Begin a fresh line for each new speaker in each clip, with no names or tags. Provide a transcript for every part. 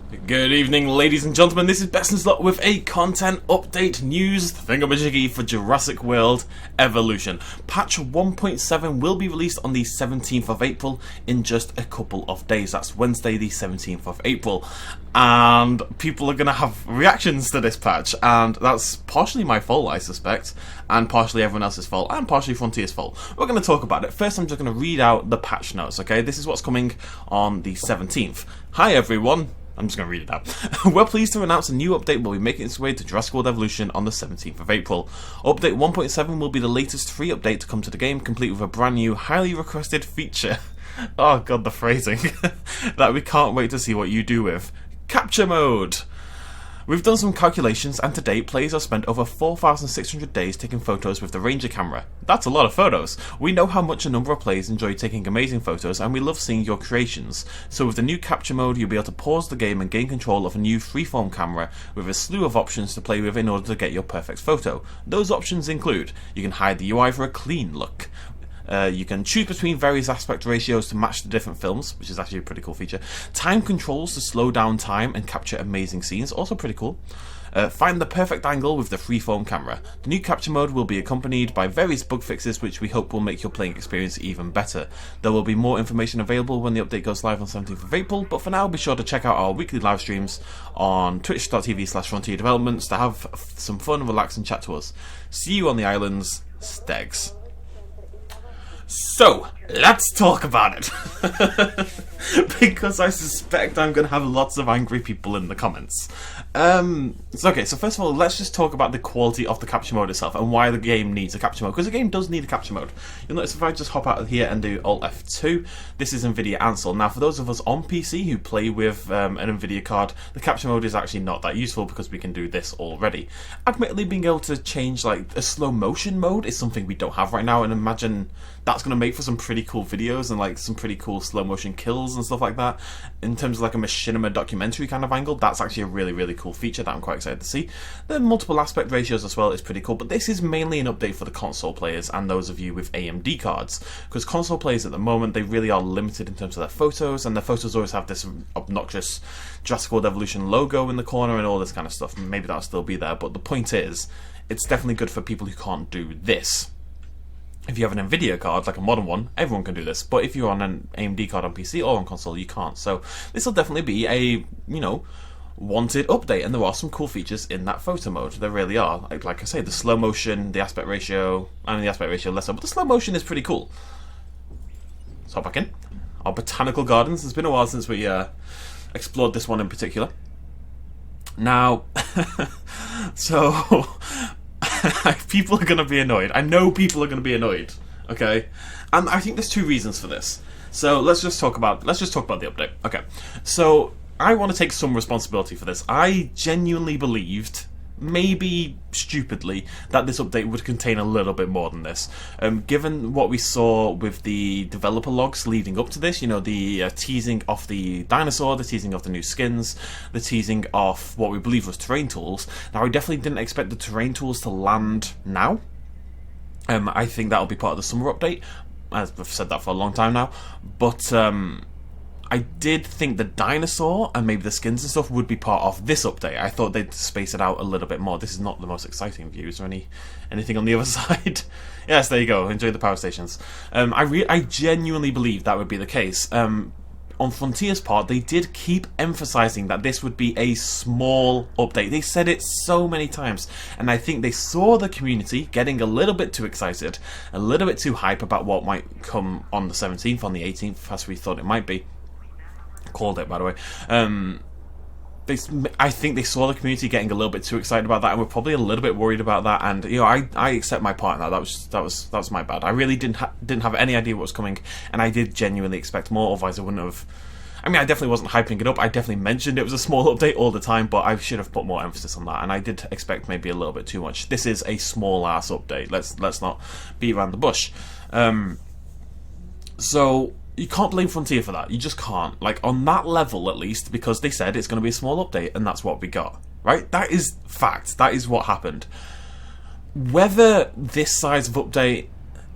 Good evening, ladies and gentlemen. This is BestInSlot with a content update news thingamajiggy for Jurassic World Evolution. Patch 1.7 will be released on the 17th of April in just a couple of days. That's Wednesday, the 17th of April. And people are going to have reactions to this patch, and that's partially my fault, I suspect, and partially everyone else's fault, and partially Frontier's fault. We're going to talk about it. First, I'm just going to read out the patch notes, okay? This is what's coming on the 17th. Hi, everyone. I'm just going to read it out. We're pleased to announce a new update will be making its way to Jurassic World Evolution on the 17th of April. Update 1.7 will be the latest free update to come to the game, complete with a brand new, highly requested feature. Oh god, the phrasing. That we can't wait to see what you do with. Capture mode! We've done some calculations, and to date, players have spent over 4,600 days taking photos with the Ranger camera. That's a lot of photos. We know how much a number of players enjoy taking amazing photos, and we love seeing your creations. So with the new capture mode, you'll be able to pause the game and gain control of a new freeform camera with a slew of options to play with in order to get your perfect photo. Those options include, you can hide the UI for a clean look. You can choose between various aspect ratios to match the different films, which is actually a pretty cool feature. Time controls to slow down time and capture amazing scenes, also pretty cool. Find the perfect angle with the freeform camera. The new capture mode will be accompanied by various bug fixes which we hope will make your playing experience even better. There will be more information available when the update goes live on 17th of April, but for now be sure to check out our weekly live streams on twitch.tv/Frontier Developments to have some fun, relax and chat to us. See you on the islands, Stegs. So, let's talk about it. Because I suspect I'm going to have lots of angry people in the comments. Okay, so first of all, let's just talk about the quality of the capture mode itself and why the game needs a capture mode. Because the game does need a capture mode. You'll notice if I just hop out of here and do Alt F2, this is NVIDIA Ansel. Now, for those of us on PC who play with an NVIDIA card, the capture mode is actually not that useful because we can do this already. Admittedly, being able to change like a slow motion mode is something we don't have right now, and imagine that's going to make for some pretty cool videos and like some pretty cool slow motion kills and stuff like that. In terms of like a machinima documentary kind of angle, that's actually a really cool feature that I'm quite excited to see. The multiple aspect ratios as well is pretty cool, but this is mainly an update for the console players and those of you with AMD cards, because console players at the moment, they really are limited in terms of their photos, and their photos always have this obnoxious Jurassic World Evolution logo in the corner and all this kind of stuff. Maybe that'll still be there, but the point is, it's definitely good for people who can't do this. If you have an NVIDIA card, like a modern one, everyone can do this. But if you're on an AMD card on PC or on console, you can't. So this will definitely be a, wanted update. And there are some cool features in that photo mode. There really are. Like I say, the slow motion, the aspect ratio. The aspect ratio less so, but the slow motion is pretty cool. Let's hop back in. Our botanical gardens. It's been a while since we explored this one in particular. Now, so... people are going to be annoyed. I know people are going to be annoyed. Okay, and I think there's two reasons for this. So let's just talk about the update. Okay, so I want to take some responsibility for this. I genuinely believed, maybe stupidly, that this update would contain a little bit more than this. Given what we saw with the developer logs leading up to this, the teasing of the dinosaur, the teasing of the new skins, the teasing of what we believe was terrain tools. Now, I definitely didn't expect the terrain tools to land now. I think that'll be part of the summer update, as I've said that for a long time now. But I did think the dinosaur and maybe the skins and stuff would be part of this update. I thought they'd space it out a little bit more. This is not the most exciting view. Is there anything on the other side? Yes, there you go. Enjoy the power stations. I genuinely believe that would be the case. On Frontier's part, they did keep emphasizing that this would be a small update. They said it so many times, and I think they saw the community getting a little bit too excited, a little bit too hype about what might come on the 17th, on the 18th, as we thought it might be. Called it, by the way. I think they saw the community getting a little bit too excited about that, and were probably a little bit worried about that. And I accept my part in that. That was my bad. I really didn't have any idea what was coming, and I did genuinely expect more. Otherwise, I wouldn't have. I definitely wasn't hyping it up. I definitely mentioned it was a small update all the time, but I should have put more emphasis on that. And I did expect maybe a little bit too much. This is a small ass update. Let's not beat around the bush. So. You can't blame Frontier for that. You just can't. Like, on that level, at least, because they said it's going to be a small update, and that's what we got. Right? That is fact. That is what happened. Whether this size of update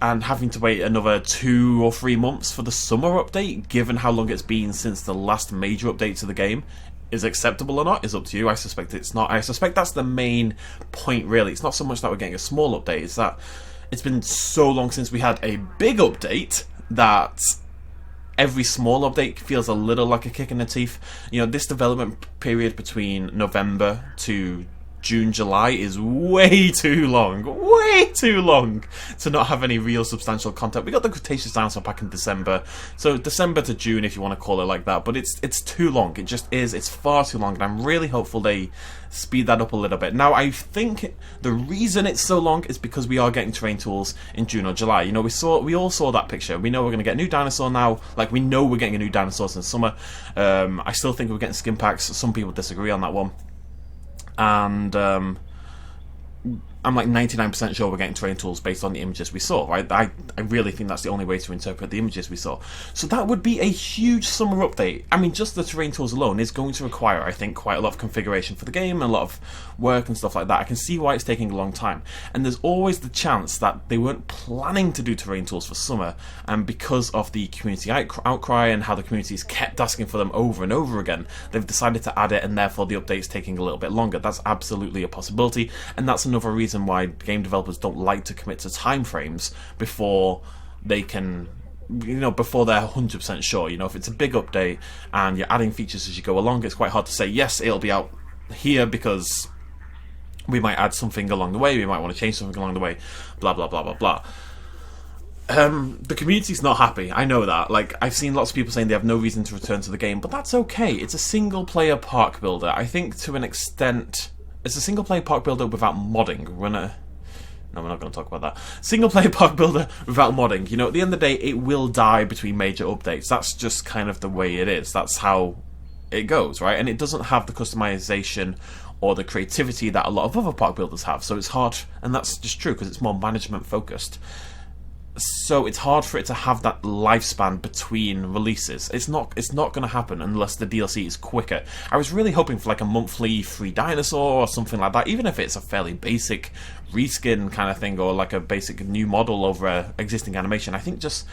and having to wait another 2 or 3 months for the summer update, given how long it's been since the last major update to the game, is acceptable or not is up to you. I suspect it's not. I suspect that's the main point, really. It's not so much that we're getting a small update, it's that it's been so long since we had a big update that every small update feels a little like a kick in the teeth. You know, this development period between November to June, July is way too long to not have any real substantial content. We got the Cretaceous dinosaur back in December, so December to June if you want to call it like that, but it's too long. It just is. It's far too long, and I'm really hopeful they speed that up a little bit. Now, I think the reason it's so long is because we are getting terrain tools in June or July. You know, we all saw that picture. We know we're going to get a new dinosaur now. Like, we know we're getting a new dinosaur in summer. I still think we're getting skin packs. Some people disagree on that one. And I'm like 99% sure we're getting terrain tools based on the images we saw, right? I really think that's the only way to interpret the images we saw. So that would be a huge summer update. I mean, just the terrain tools alone is going to require, I think, quite a lot of configuration for the game, and a lot of work and stuff like that. I can see why it's taking a long time. And there's always the chance that they weren't planning to do terrain tools for summer, and because of the community outcry and how the communities kept asking for them over and over again, they've decided to add it, and therefore the update's taking a little bit longer. That's absolutely a possibility, and that's another reason why game developers don't like to commit to timeframes before they can, you know, before they're 100% sure. You know, if it's a big update and you're adding features as you go along, it's quite hard to say, yes, it'll be out here because we might add something along the way, we might want to change something along the way, blah, blah, blah, blah, blah. The community's not happy, I know that. Like, I've seen lots of people saying they have no reason to return to the game, but that's okay. It's a single-player park builder. I think, to an extent, it's a single-player park builder without modding. No, we're not going to talk about that. Single-player park builder without modding. You know, at the end of the day, it will die between major updates. That's just kind of the way it is. That's how it goes, right? And it doesn't have the customization or the creativity that a lot of other park builders have. So it's hard, and that's just true because it's more management-focused. So it's hard for it to have that lifespan between releases. It's not going to happen unless the DLC is quicker. I was really hoping for like a monthly free dinosaur or something like that, even if it's a fairly basic reskin kind of thing, or like a basic new model over an existing animation. I think just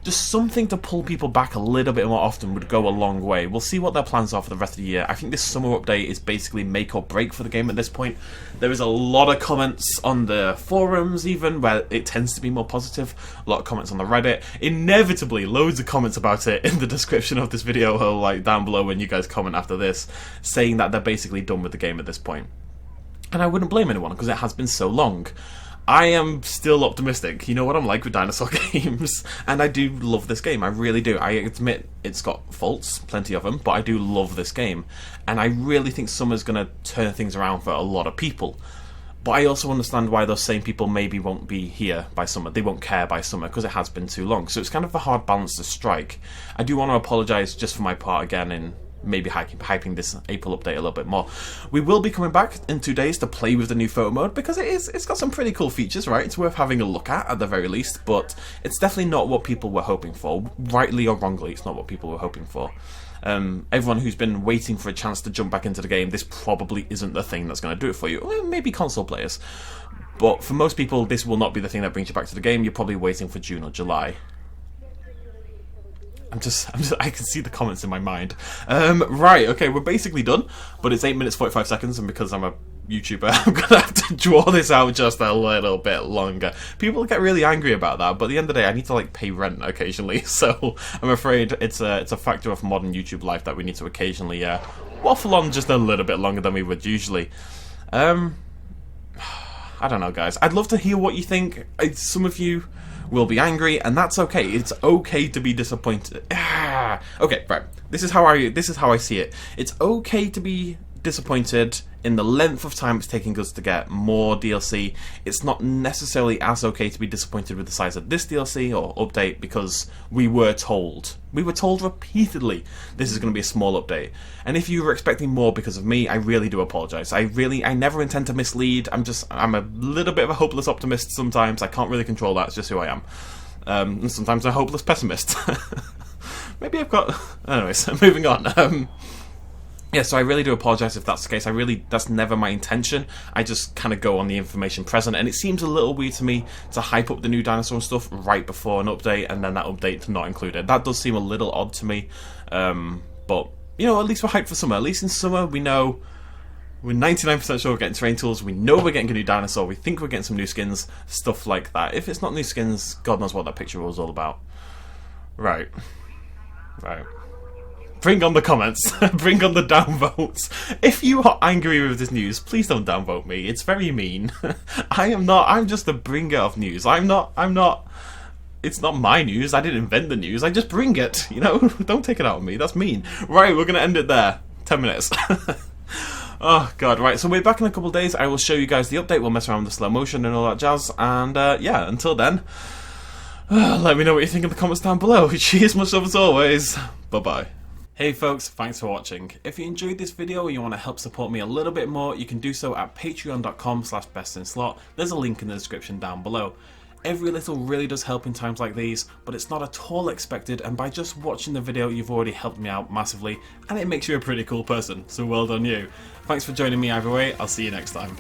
something to pull people back a little bit more often would go a long way. We'll see what their plans are for the rest of the year. I think this summer update is basically make or break for the game at this point. There is a lot of comments on the forums even, where it tends to be more positive. A lot of comments on the Reddit. Inevitably, loads of comments about it in the description of this video, or like down below when you guys comment after this, saying that they're basically done with the game at this point. And I wouldn't blame anyone, because it has been so long. I am still optimistic. You know what I'm like with dinosaur games, and I do love this game. I really do. I admit it's got faults, plenty of them, but I do love this game, and I really think summer's going to turn things around for a lot of people. But I also understand why those same people maybe won't be here by summer. They won't care by summer because it has been too long. So it's kind of a hard balance to strike. I do want to apologise just for my part again in maybe hyping this April update a little bit more. We will be coming back in 2 days to play with the new photo mode, because it's got some pretty cool features, right? It's worth having a look at the very least, but it's definitely not what people were hoping for. Rightly or wrongly, it's not what people were hoping for. Everyone who's been waiting for a chance to jump back into the game, this probably isn't the thing that's going to do it for you. Well, maybe console players. But for most people, this will not be the thing that brings you back to the game. You're probably waiting for June or July. I can see the comments in my mind. Right, okay, we're basically done, but it's 8 minutes 45 seconds, and because I'm a YouTuber, I'm gonna have to draw this out just a little bit longer. People get really angry about that, but at the end of the day, I need to like pay rent occasionally, so I'm afraid it's a factor of modern YouTube life that we need to occasionally waffle on just a little bit longer than we would usually. I don't know, guys. I'd love to hear what you think. Some of you will be angry, and that's okay. It's okay to be disappointed. Okay, right. This is how I see it. It's okay to be disappointed in the length of time it's taking us to get more DLC. It's not necessarily as okay to be disappointed with the size of this DLC or update, because we were told repeatedly this is going to be a small update. And if you were expecting more because of me, I really do apologise. I never intend to mislead. I'm a little bit of a hopeless optimist sometimes. I can't really control that. It's just who I am. And sometimes I'm a hopeless pessimist. Maybe I've got... Anyways, moving on. Yeah, so I really do apologise if that's the case. That's never my intention. I just kind of go on the information present, and it seems a little weird to me to hype up the new dinosaur and stuff right before an update, and then that update not included. That does seem a little odd to me, but, you know, at least we're hyped for summer. At least in summer, we know, we're 99% sure we're getting terrain tools, we know we're getting a new dinosaur, we think we're getting some new skins, stuff like that. If it's not new skins, God knows what that picture was all about. Right. Bring on the comments. Bring on the downvotes. If you are angry with this news, please don't downvote me. It's very mean. I'm just a bringer of news. It's not my news. I didn't invent the news. I just bring it, you know? Don't take it out on me. That's mean. Right, we're going to end it there. 10 minutes. Oh, God. Right, so we're back in a couple of days. I will show you guys the update. We'll mess around with the slow motion and all that jazz. And, yeah, until then, let me know what you think in the comments down below. Cheers, much love as always. Bye-bye. Hey folks, thanks for watching. If you enjoyed this video and you want to help support me a little bit more, you can do so at patreon.com/bestinslot. There's a link in the description down below. Every little really does help in times like these, but it's not at all expected, and by just watching the video you've already helped me out massively, and it makes you a pretty cool person, so well done you. Thanks for joining me either way, I'll see you next time.